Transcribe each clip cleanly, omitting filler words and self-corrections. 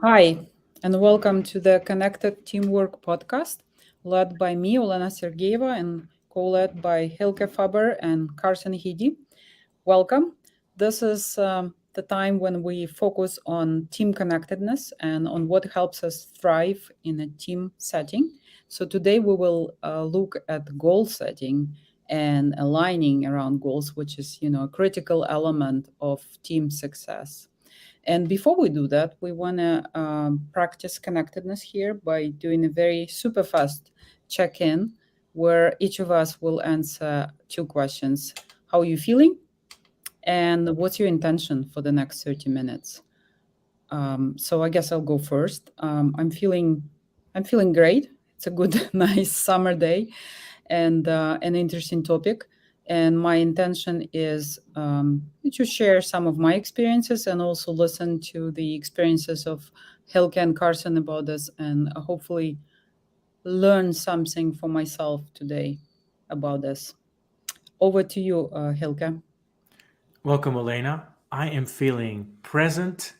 Hi, and welcome to the Connected Teamwork podcast, led by me, Olena Sergeeva, and co-led by Hylke Faber and Carson V. Welcome. This is the time when we focus on team connectedness and on what helps us thrive in a team setting. So today we will look at goal setting and aligning around goals, which is, a critical element of team success. And before we do that, we want to practice connectedness here by doing a very super fast check in where each of us will answer two questions. How are you feeling? And what's your intention for the next 30 minutes? So I guess I'll go first. I'm feeling great. It's a good, nice summer day and an interesting topic. And my intention is to share some of my experiences and also listen to the experiences of Hilke and Carson about this and hopefully learn something for myself today about this. Over to you, Hilke. Welcome, Olena. I am feeling present,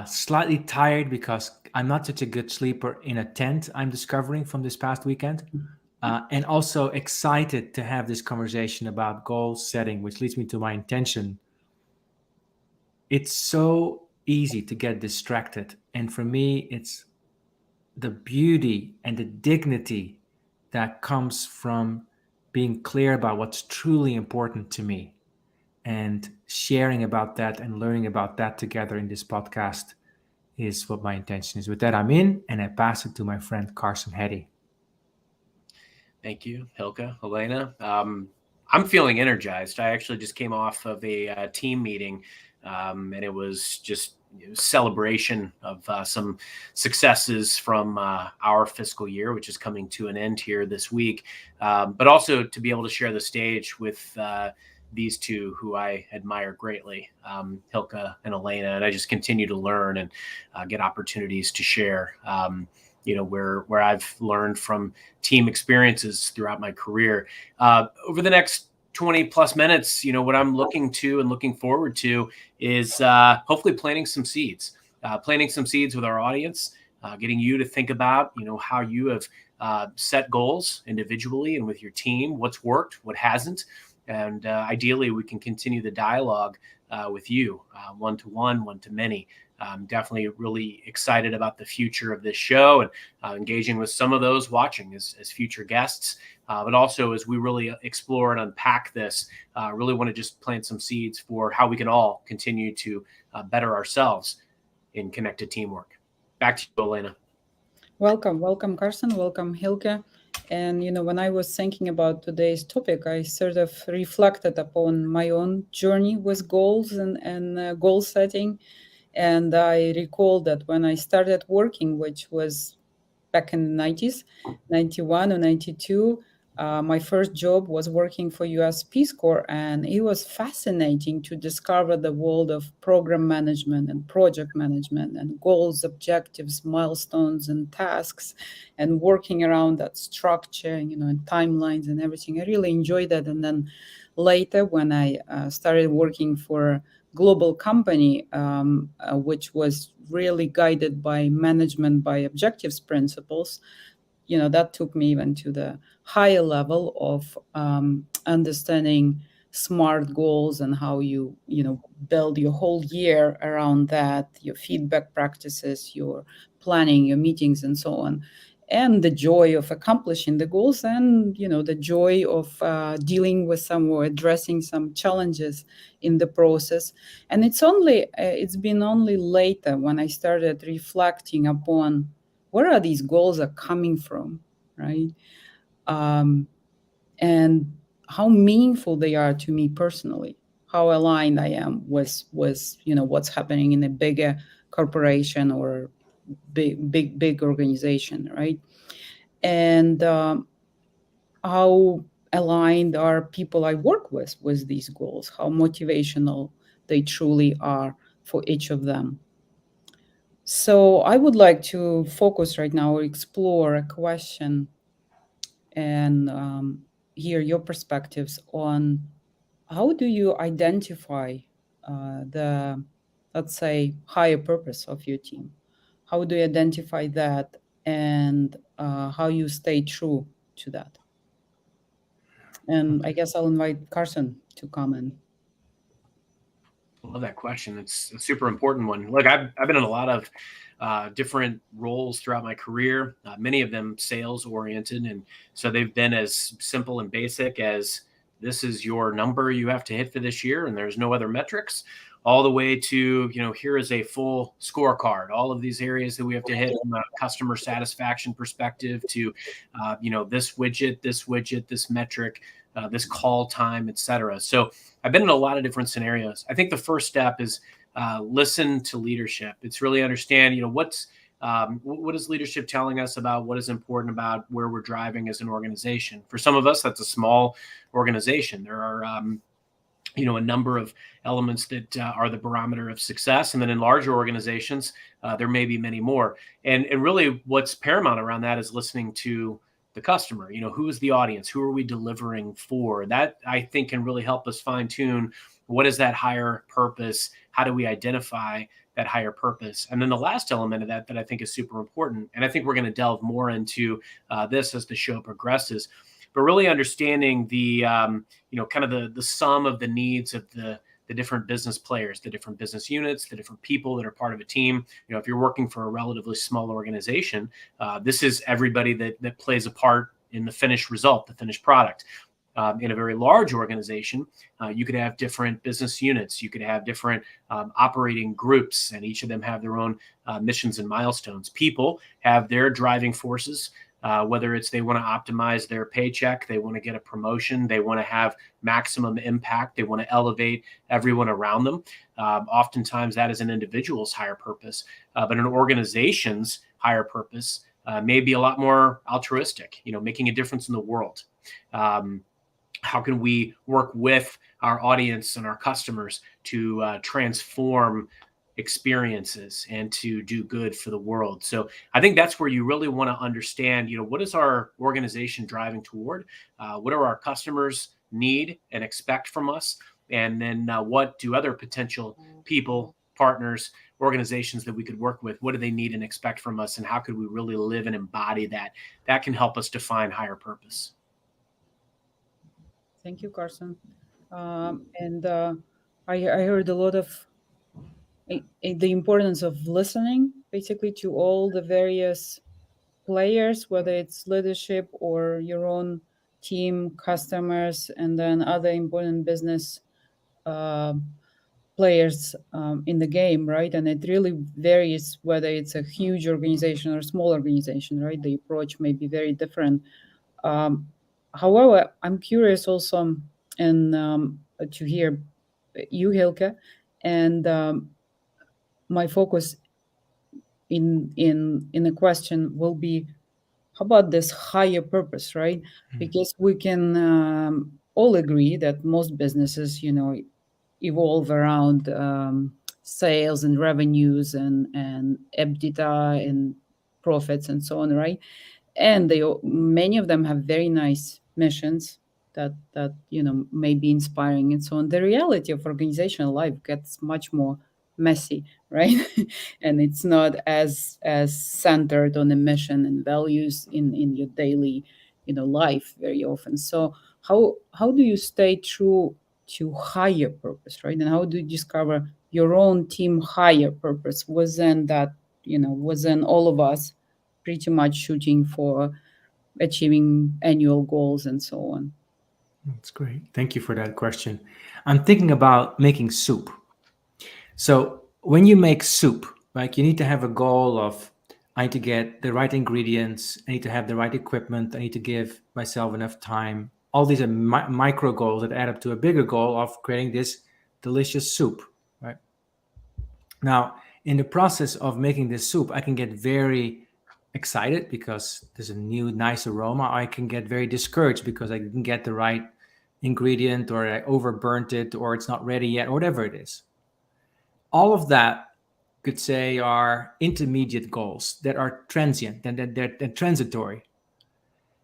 slightly tired because I'm not such a good sleeper in a tent, I'm discovering from this past weekend. And also excited to have this conversation about goal setting, which leads me to my intention. It's so easy to get distracted. And for me, it's the beauty and the dignity that comes from being clear about what's truly important to me and sharing about that and learning about that together in this podcast is what my intention is. With that, I'm in, and I pass it to my friend Carson Heady. Thank you, Hylke, Olena. I'm feeling energized. I actually just came off of a team meeting, and it was just celebration of some successes from our fiscal year, which is coming to an end here this week, but also to be able to share the stage with these two who I admire greatly, Hylke and Olena, and I just continue to learn and get opportunities to share. Where I've learned from team experiences throughout my career. Over the next 20 plus minutes, what I'm looking to and looking forward to is hopefully planting some seeds with our audience, getting you to think about, how you have set goals individually and with your team, what's worked, what hasn't. And ideally, we can continue the dialogue with you, one-to-one, one-to-many. I'm definitely really excited about the future of this show and engaging with some of those watching as future guests, but also as we really explore and unpack this, really want to just plant some seeds for how we can all continue to better ourselves in connected teamwork. Back to you, Olena. Welcome, Carson. Welcome, Hilke. And when I was thinking about today's topic, I sort of reflected upon my own journey with goals and goal setting. And I recall that when I started working, which was back in the 90s, 91 or 92, my first job was working for US Peace Corps, and it was fascinating to discover the world of program management and project management and goals, objectives, milestones, and tasks, and working around that structure, and timelines and everything. I really enjoyed that. And then later, when I started working for global company, which was really guided by management by objectives principles, that took me even to the higher level of understanding smart goals and how you build your whole year around that, your feedback practices, your planning, your meetings, and so on, and the joy of accomplishing the goals, and the joy of dealing with some or addressing some challenges in the process. And it's been only later when I started reflecting upon where are these goals are coming from, right? um, and how meaningful they are to me personally, how aligned I am with what's happening in a bigger corporation or big organization, right? And how aligned are people I work with these goals, how motivational they truly are for each of them. So I would like to focus right now or explore a question and hear your perspectives on how do you identify the, let's say, higher purpose of your team? how do you identify that, and how you stay true to that? And I guess I'll invite Carson to comment. I love that question. It's a super important one. Look, I've been in a lot of different roles throughout my career, many of them sales oriented. And so they've been as simple and basic as this is your number you have to hit for this year, and there's no other metrics, all the way to, here is a full scorecard, all of these areas that we have to hit from a customer satisfaction perspective to, this widget, this metric, this call time, et cetera. So I've been in a lot of different scenarios. I think the first step is listen to leadership. It's really understand, what is leadership telling us about what is important about where we're driving as an organization. For some of us, that's a small organization. There are, a number of elements that are the barometer of success. And then in larger organizations, there may be many more. And really what's paramount around that is listening to the customer. Who is the audience? Who are we delivering for? That, I think, can really help us fine tune what is that higher purpose? How do we identify that higher purpose? And then the last element of that I think is super important, and I think we're going to delve more into this as the show progresses, but really understanding the kind of the sum of the needs of the different business players, the different business units, the different people that are part of a team. If you're working for a relatively small organization, this is everybody that plays a part in the finished result, the finished product. In a very large organization, you could have different business units. You could have different operating groups, and each of them have their own missions and milestones. People have their driving forces, whether it's they want to optimize their paycheck, they want to get a promotion, they want to have maximum impact, they want to elevate everyone around them. Oftentimes that is an individual's higher purpose, but an organization's higher purpose may be a lot more altruistic, making a difference in the world. How can we work with our audience and our customers to transform experiences and to do good for the world? So I think that's where you really want to understand, what is our organization driving toward? What do our customers need and expect from us? And then what do other potential people, partners, organizations that we could work with, what do they need and expect from us? And how could we really live and embody that? That can help us define higher purpose. Thank you, Carson. And I heard a lot of the importance of listening, basically, to all the various players, whether it's leadership or your own team, customers, and then other important business players in the game, right? And it really varies whether it's a huge organization or a small organization, right? The approach may be very different. However, I'm curious also to hear you, Hylke, and my focus in the question will be, how about this higher purpose, right? Because we can all agree that most businesses, evolve around sales and revenues and EBITDA and profits and so on, right? And many of them have very nice missions that may be inspiring and so on. The reality of organizational life gets much more messy, right? And it's not as centered on the mission and values in your daily life very often. So how do you stay true to higher purpose, right? And how do you discover your own team higher purpose within that, within all of us pretty much shooting for achieving annual goals and so on? That's great. Thank you for that question. I'm thinking about making soup. So when you make soup, like, you need to have a goal of, I need to get the right ingredients, I need to have the right equipment, I need to give myself enough time. All these are micro goals that add up to a bigger goal of creating this delicious soup, right? Now, in the process of making this soup, I can get very excited because there's a new, nice aroma. I can get very discouraged because I didn't get the right ingredient, or I overburnt it, or it's not ready yet, or whatever it is. All of that could say are intermediate goals that are transient and they're transitory.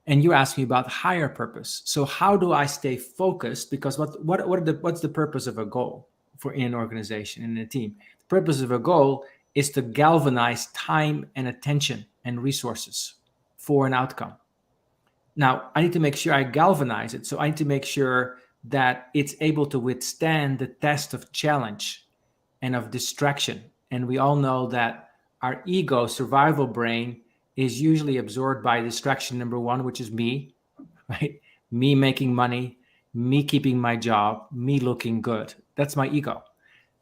And you asked me about higher purpose. So how do I stay focused? Because what's the purpose of a goal in an organization, in a team? The purpose of a goal is to galvanize time and attention and resources for an outcome. Now, I need to make sure I galvanize it. So I need to make sure that it's able to withstand the test of challenge and of distraction. And we all know that our ego survival brain is usually absorbed by distraction number one, which is me, right? Me making money, me keeping my job, me looking good. That's my ego.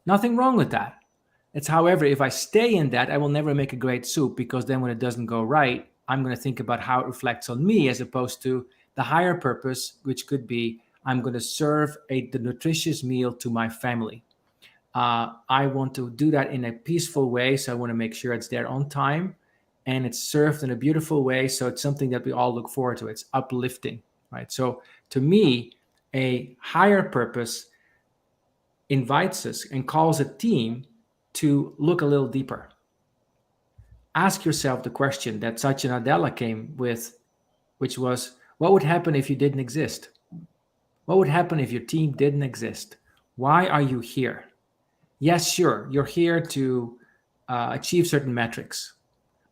Nothing wrong with that. It's, however, if I stay in that, I will never make a great soup, because then when it doesn't go right, I'm going to think about how it reflects on me, as opposed to the higher purpose, which could be I'm going to serve the nutritious meal to my family. I want to do that in a peaceful way, so I want to make sure it's there on time and it's served in a beautiful way, so it's something that we all look forward to. It's uplifting, right? So to me, a higher purpose invites us and calls a team to look a little deeper. Ask yourself the question that Satya Nadella came with, which was, what would happen if you didn't exist? What would happen if your team didn't exist? Why are you here? Yes, sure, you're here to achieve certain metrics.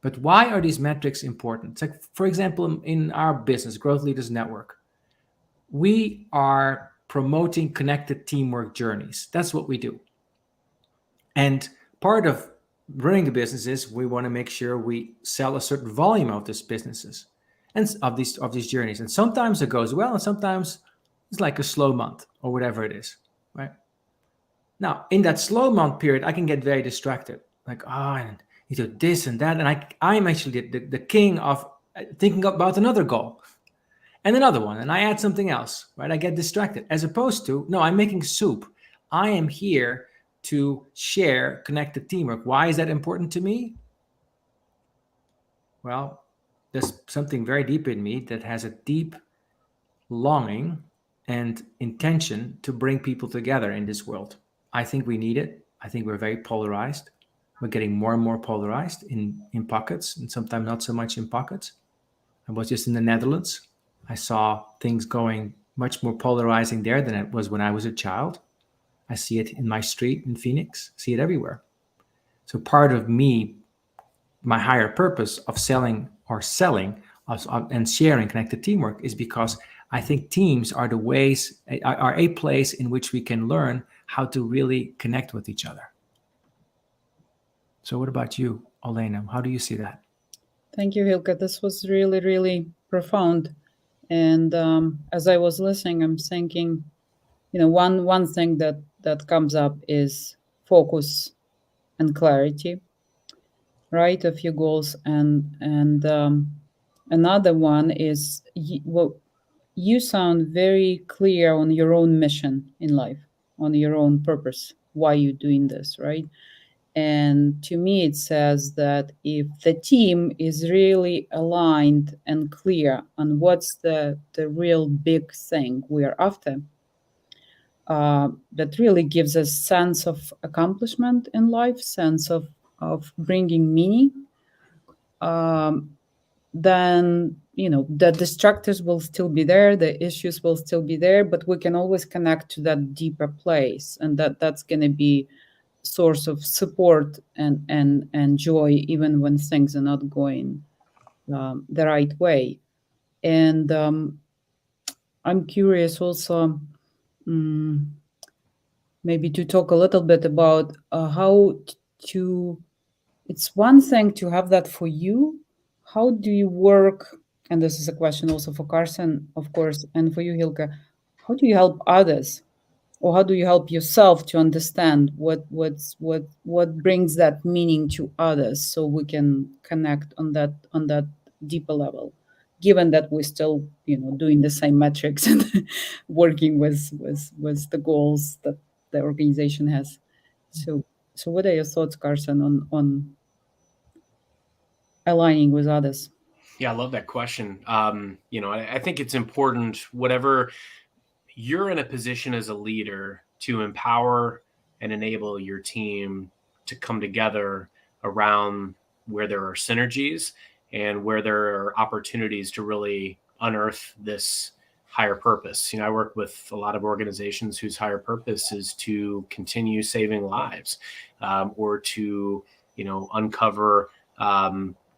But why are these metrics important? It's like, for example, in our business, Growth Leaders Network, we are promoting connected teamwork journeys. That's what we do. And part of running the business is we want to make sure we sell a certain volume of these businesses and of these journeys. And sometimes it goes well, and sometimes it's like a slow month or whatever it is, right? Now, in that slow month period, I can get very distracted. Like, and you do this and that. And I'm actually the king of thinking about another goal and another one. And I add something else, right? I get distracted, as opposed to, no, I'm making soup. I am here to share connected teamwork. Why is that important to me? Well, there's something very deep in me that has a deep longing and intention to bring people together in this world. I think we need it. I think we're very polarized. We're getting more and more polarized in pockets, and sometimes not so much in pockets. I was just in the Netherlands. I saw things going much more polarizing there than it was when I was a child. I see it in my street in Phoenix, see it everywhere. So part of me, my higher purpose of selling and sharing connected teamwork is because I think teams are a place in which we can learn how to really connect with each other. So what about you, Olena? How do you see that? Thank you, Hylke. This was really, really profound. And as I was listening, I'm thinking, one thing that comes up is focus and clarity, right? A few goals, and another one is you sound very clear on your own mission in life, on your own purpose, why you're doing this, right? And to me, it says that if the team is really aligned and clear on what's the real big thing we are after, that really gives us sense of accomplishment in life, sense of bringing meaning, then the distractors will still be there, the issues will still be there, but we can always connect to that deeper place, and that's going to be source of support and joy, even when things are not going the right way. And I'm curious also, maybe to talk a little bit about how to. It's one thing to have that for you. How do you work? And this is a question also for Carson, of course, and for you, Hylke. How do you help others, or how do you help yourself to understand what brings that meaning to others, so we can connect on that deeper level, given that we're still doing the same metrics and working with the goals that the organization has. So what are your thoughts, Carson, on aligning with others? Yeah, I love that question. I think it's important, whatever you're in a position as a leader, to empower and enable your team to come together around where there are synergies and where there are opportunities to really unearth this higher purpose. I work with a lot of organizations whose higher purpose is to continue saving lives, or to uncover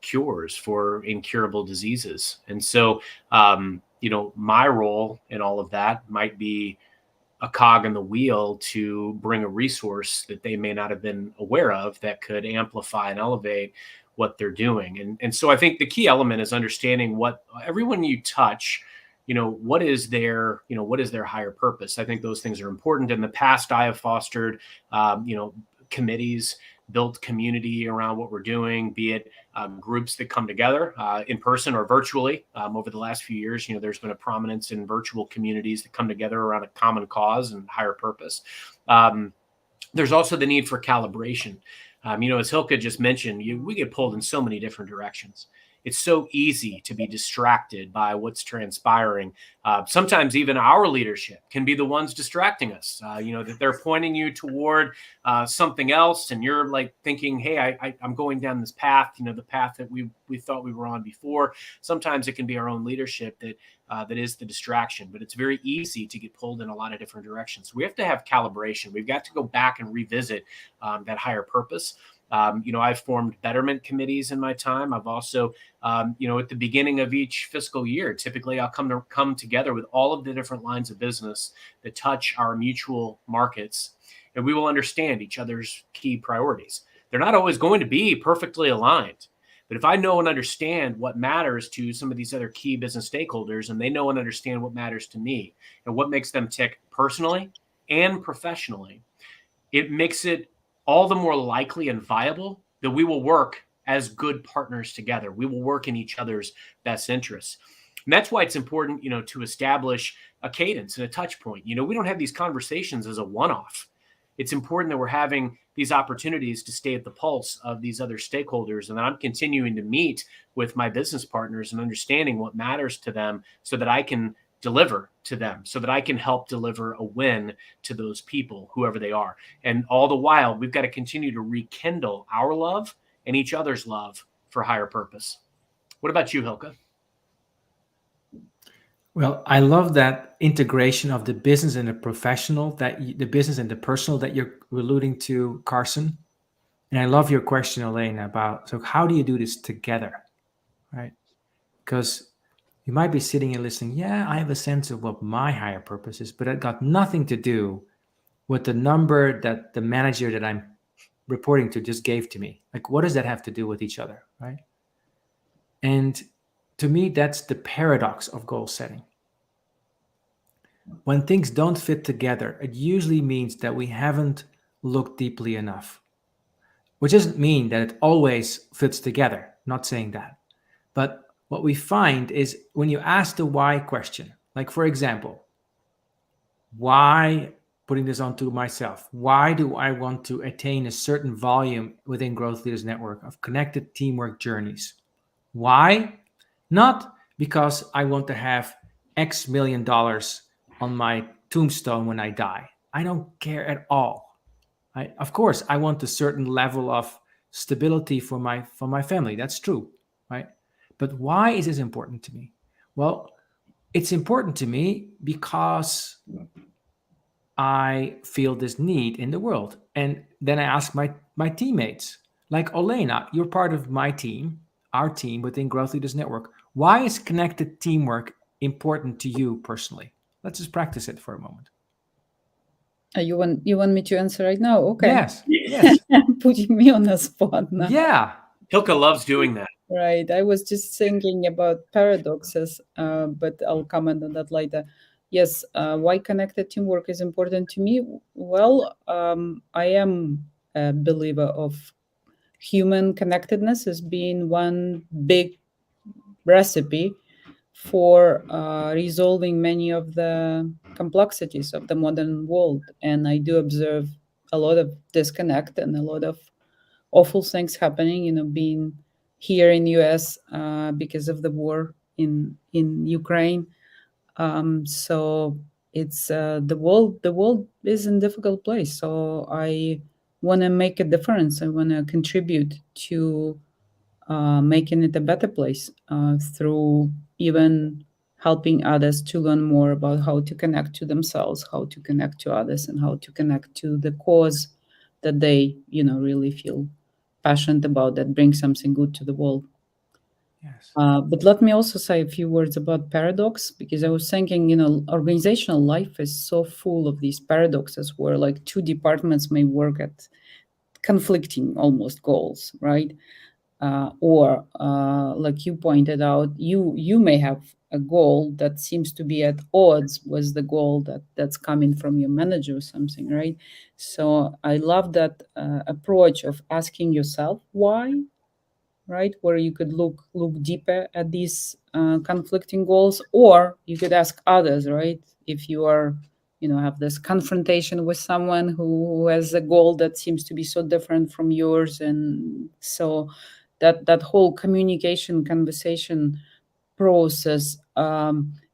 cures for incurable diseases. And so, my role in all of that might be a cog in the wheel to bring a resource that they may not have been aware of that could amplify and elevate what they're doing. And so I think the key element is understanding what everyone you touch, what is their higher purpose. I think those things are important. In the past, I have fostered, committees, built community around what we're doing, be it groups that come together in person or virtually. Over the last few years, there's been a prominence in virtual communities that come together around a common cause and higher purpose. There's also the need for calibration. As Hylke just mentioned, we get pulled in so many different directions. It's so easy to be distracted by what's transpiring. Sometimes even our leadership can be the ones distracting us, that they're pointing you toward something else. And you're like thinking, hey, I'm going down this path, the path that we thought we were on before. Sometimes it can be our own leadership that is the distraction, but it's very easy to get pulled in a lot of different directions. We have to have calibration. We've got to go back and revisit that higher purpose. I've formed betterment committees in my time. I've also, at the beginning of each fiscal year, typically I'll come together with all of the different lines of business that touch our mutual markets, and we will understand each other's key priorities. They're not always going to be perfectly aligned, but if I know and understand what matters to some of these other key business stakeholders, and they know and understand what matters to me and what makes them tick personally and professionally, it makes it all the more likely and viable that we will work as good partners together. We will work in each other's best interests. And that's why it's important, to establish a cadence and a touch point. We don't have these conversations as a one-off. It's important that we're having these opportunities to stay at the pulse of these other stakeholders, and that I'm continuing to meet with my business partners and understanding what matters to them so that I can deliver to them, so that I can help deliver a win to those people, whoever they are. And all the while, we've got to continue to rekindle our love and each other's love for higher purpose. What about you, Hylke? Well, I love that integration of the business and the professional, the business and the personal that you're alluding to, Carson. And I love your question, Olena, about, so how do you do this together, right? Because you might be sitting and listening, yeah, I have a sense of what my higher purpose is, but it got nothing to do with the number that the manager that I'm reporting to just gave to me. Like, what does that have to do with each other, right? And to me, that's the paradox of goal setting. When things don't fit together, it usually means that we haven't looked deeply enough, which doesn't mean that it always fits together. Not saying that. But what we find is when you ask the why question, like, for example, why, putting this onto myself, why do I want to attain a certain volume within Growth Leaders Network of connected teamwork journeys? Why? Not because I want to have X million dollars on my tombstone when I die. I don't care at all. Of course, I want a certain level of stability for my family. That's true, right? But why is this important to me? Well, it's important to me because I feel this need in the world. And then I ask my teammates, like Olena, you're part of my team, our team within Growth Leaders Network. Why is connected teamwork important to you personally? Let's just practice it for a moment. You want me to answer right now? Okay. Yes. Putting me on the spot now. Yeah. Hylke loves doing that. Right. I was just thinking about paradoxes, but I'll comment on that later. Yes. Why connected teamwork is important to me? Well, I am a believer of human connectedness as being one big recipe for resolving many of the complexities of the modern world. And I do observe a lot of disconnect and a lot of awful things happening, being here in US because of the war in Ukraine. So it's the world is in a difficult place. So I want to make a difference. I want to contribute to making it a better place through even helping others to learn more about how to connect to themselves, how to connect to others, and how to connect to the cause that they, really feel passionate about, that brings something good to the world. Yes. But let me also say a few words about paradox, because I was thinking, organizational life is so full of these paradoxes where like two departments may work at conflicting almost goals, right? Or like you pointed out, you may have a goal that seems to be at odds with the goal that's coming from your manager or something, right? So I love that approach of asking yourself why, right? Where you could look deeper at these conflicting goals, or you could ask others, right? If you are, have this confrontation with someone who has a goal that seems to be so different from yours, and so that whole communication conversation process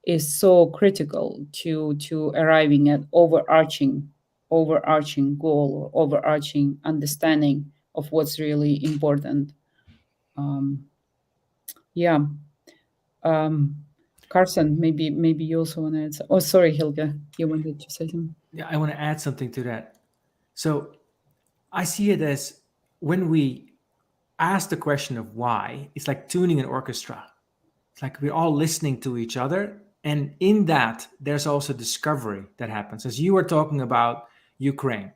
is so critical to arriving at overarching goal or overarching understanding of what's really important. um, yeah. Um, Carson, maybe you also want to add. Oh, sorry, Hylke, you wanted to say something. Yeah, I want to add something to that. So I see it as when we ask the question of why, it's like tuning an orchestra. It's like we're all listening to each other. And in that, there's also discovery that happens. As you were talking about Ukraine,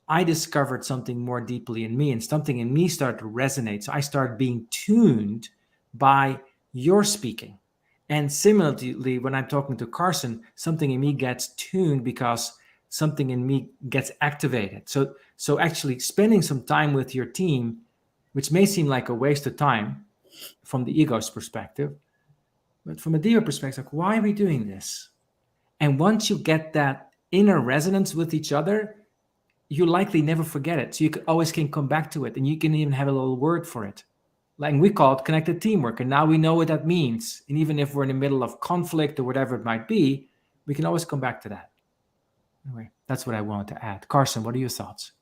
I discovered something more deeply in me, and something in me started to resonate. So I started being tuned by your speaking. And similarly, when I'm talking to Carson, something in me gets tuned because something in me gets activated. So actually spending some time with your team, which may seem like a waste of time from the ego's perspective, but from a deeper perspective, like, why are we doing this? And once you get that inner resonance with each other, you likely never forget it. So you always can come back to it, and you can even have a little word for it. Like we call it connected teamwork, and now we know what that means. And even if we're in the middle of conflict or whatever it might be, we can always come back to that. Anyway, that's what I wanted to add. Carson, what are your thoughts?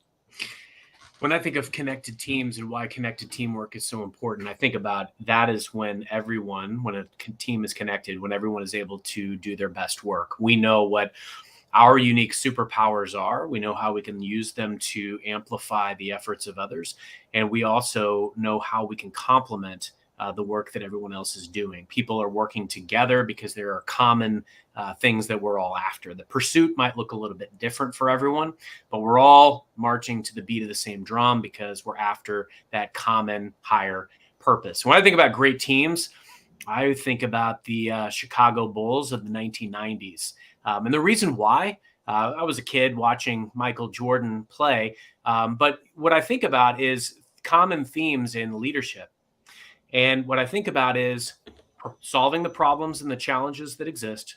When I think of connected teams and why connected teamwork is so important, I think about that is when a team is connected, when everyone is able to do their best work. We know what our unique superpowers are. We know how we can use them to amplify the efforts of others. And we also know how we can complement the work that everyone else is doing. People are working together because there are common things that we're all after. The pursuit might look a little bit different for everyone, but we're all marching to the beat of the same drum because we're after that common higher purpose. When I think about great teams, I think about the Chicago Bulls of the 1990s. And the reason why, I was a kid watching Michael Jordan play, but what I think about is common themes in leadership. And what I think about is solving the problems and the challenges that exist,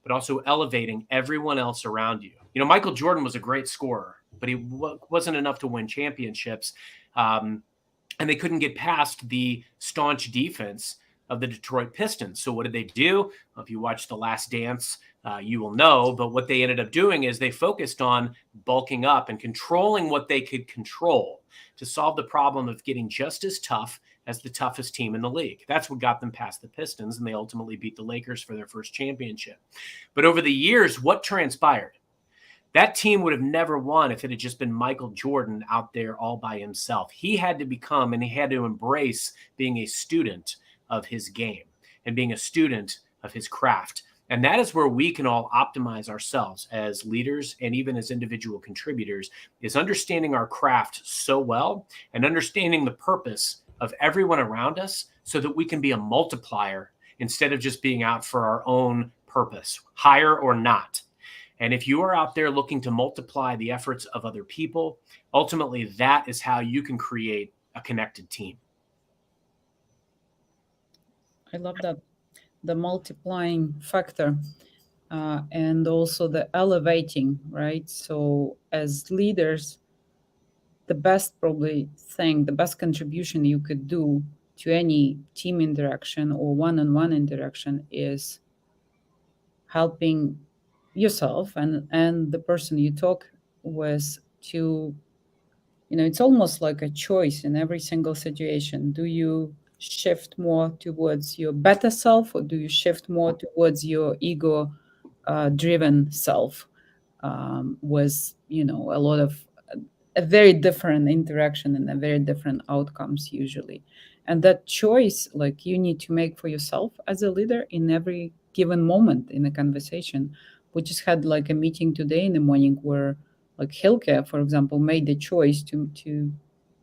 but also elevating everyone else around you. Michael Jordan was a great scorer, but he wasn't enough to win championships. And they couldn't get past the staunch defense of the Detroit Pistons. So what did they do? Well, if you watch The Last Dance, you will know. But what they ended up doing is they focused on bulking up and controlling what they could control to solve the problem of getting just as tough as the toughest team in the league. That's what got them past the Pistons, and they ultimately beat the Lakers for their first championship. But over the years, what transpired? That team would have never won if it had just been Michael Jordan out there all by himself. He had to become, and he had to embrace being a student of his game and being a student of his craft. And that is where we can all optimize ourselves as leaders and even as individual contributors, is understanding our craft so well and understanding the purpose of everyone around us so that we can be a multiplier instead of just being out for our own purpose, hire or not. And if you are out there looking to multiply the efforts of other people, ultimately that is how you can create a connected team. I love that. The multiplying factor, and also the elevating, right? So as leaders, the best contribution you could do to any team interaction or one-on-one interaction is helping yourself and the person you talk with to, it's almost like a choice in every single situation. Do you shift more towards your better self, or do you shift more towards your ego driven self, with a lot of a very different interaction and a very different outcomes usually. And that choice, like, you need to make for yourself as a leader in every given moment in a conversation. We just had like a meeting today in the morning where, like, Hylke, for example, made the choice to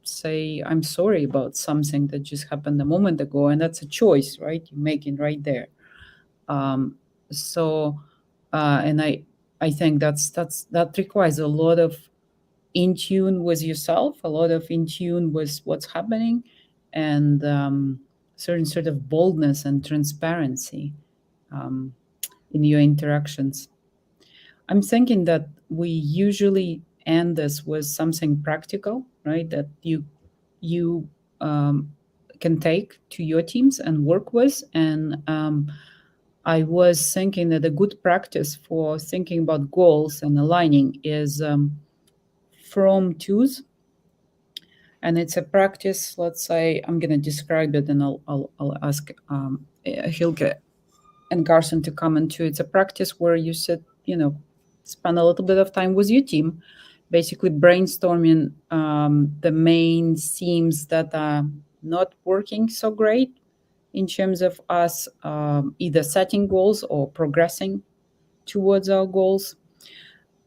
say, I'm sorry about something that just happened a moment ago. And that's a choice, right? You're making right there. Um, so, and I think that requires a lot of in tune with yourself, a lot of in tune with what's happening, and certain sort of boldness and transparency um, in your interactions. I'm thinking that we usually end this with something practical, right? That you um, can take to your teams and work with. And I was thinking that a good practice for thinking about goals and aligning is from twos. And it's a practice. Let's say I'm going to describe it, and I'll ask Hylke and Carson to comment too. It's a practice where you sit, spend a little bit of time with your team, basically brainstorming the main themes that are not working so great in terms of us either setting goals or progressing towards our goals,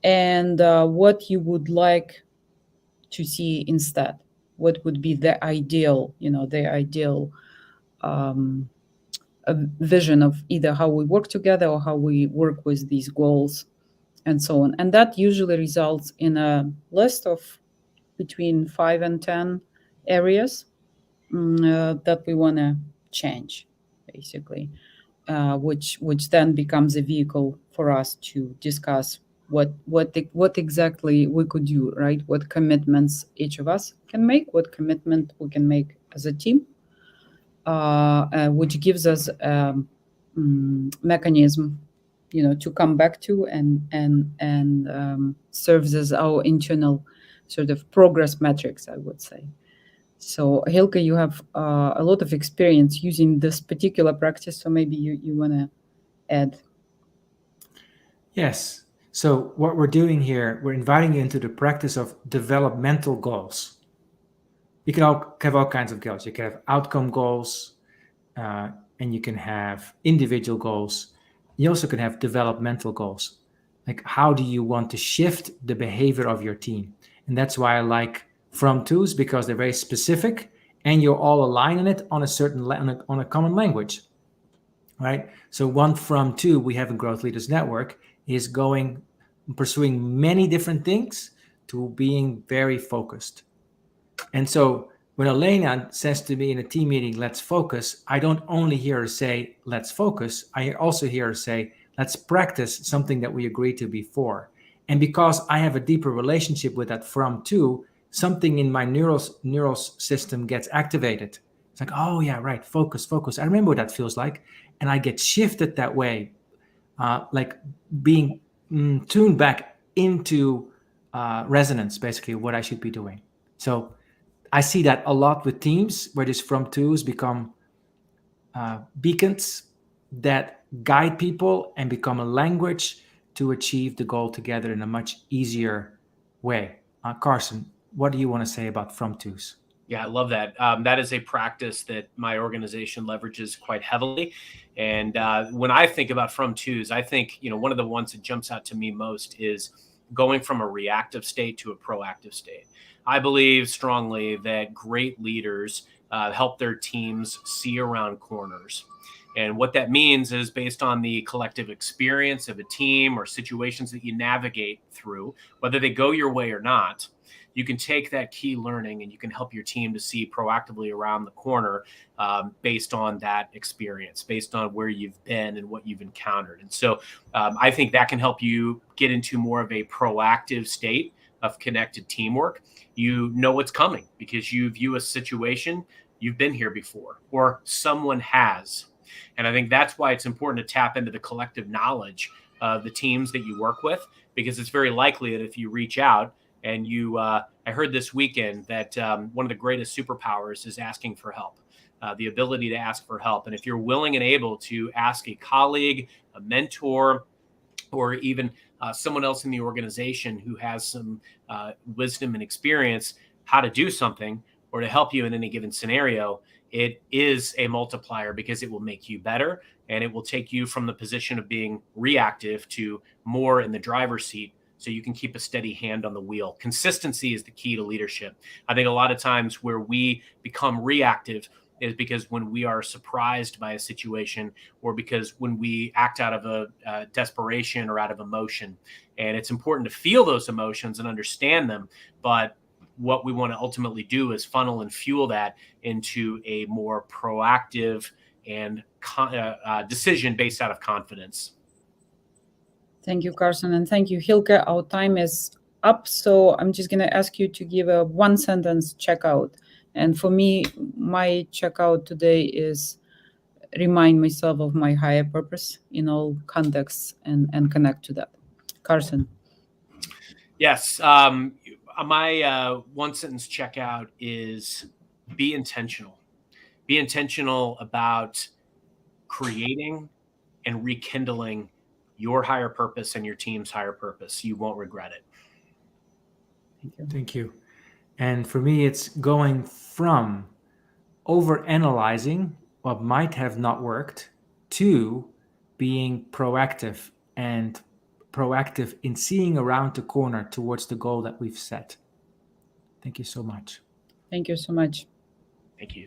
and what you would like to see instead. What would be the ideal, um, a vision of either how we work together or how we work with these goals and so on. And that usually results in a list of between 5 and 10 areas that we want to change, basically, which then becomes a vehicle for us to discuss what exactly we could do, right? What commitments each of us can make, what commitment we can make as a team, which gives us mechanism, to come back to and serves as our internal sort of progress metrics, I would say. So, Hylke, you have a lot of experience using this particular practice, so maybe you want to add. Yes. So what we're doing here, we're inviting you into the practice of developmental goals. You can have all kinds of goals. You can have outcome goals, and you can have individual goals. You also can have developmental goals. Like, how do you want to shift the behavior of your team? And that's why I like from twos, because they're very specific and you're all aligned on it on a certain on a common language, right? So one from two we have in Growth Leaders Network is pursuing many different things to being very focused. And so when Olena says to me in a team meeting, let's focus, I don't only hear her say, let's focus. I also hear her say, let's practice something that we agreed to before. And because I have a deeper relationship with that from two, something in my neural system gets activated. It's like, oh yeah, right, focus. I remember what that feels like. And I get shifted that way, like being tuned back into resonance, basically what I should be doing. So I see that a lot with teams where these from twos become beacons that guide people and become a language to achieve the goal together in a much easier way. Carson, what do you want to say about from twos? Yeah, I love that. That is a practice that my organization leverages quite heavily. And when I think about from twos, I think, one of the ones that jumps out to me most is going from a reactive state to a proactive state. I believe strongly that great leaders help their teams see around corners. And what that means is based on the collective experience of a team or situations that you navigate through, whether they go your way or not, you can take that key learning and you can help your team to see proactively around the corner based on that experience, based on where you've been and what you've encountered. And so I think that can help you get into more of a proactive state of connected teamwork. You know what's coming because you view a situation, you've been here before, or someone has. And I think that's why it's important to tap into the collective knowledge of the teams that you work with, because it's very likely that if you reach out and I heard this weekend that one of the greatest superpowers is asking for help, the ability to ask for help. And if you're willing and able to ask a colleague, a mentor, or even someone else in the organization who has some wisdom and experience how to do something or to help you in any given scenario, it is a multiplier because it will make you better, and it will take you from the position of being reactive to more in the driver's seat, so you can keep a steady hand on the wheel. Consistency is the key to leadership. I think a lot of times where we become reactive is because when we are surprised by a situation, or because when we act out of a desperation or out of emotion. And it's important to feel those emotions and understand them. But what we want to ultimately do is funnel and fuel that into a more proactive and decision based out of confidence. Thank you, Carson, and thank you, Hylke. Our time is up, so I'm just going to ask you to give a one-sentence checkout. And for me, my checkout today is remind myself of my higher purpose in all contexts and connect to that. Carson. Yes. My one-sentence checkout is be intentional. Be intentional about creating and rekindling your higher purpose and your team's higher purpose. You won't regret it. Thank you. Thank you. And for me, it's going from overanalyzing what might have not worked to being proactive in seeing around the corner towards the goal that we've set. Thank you so much. Thank you so much. Thank you.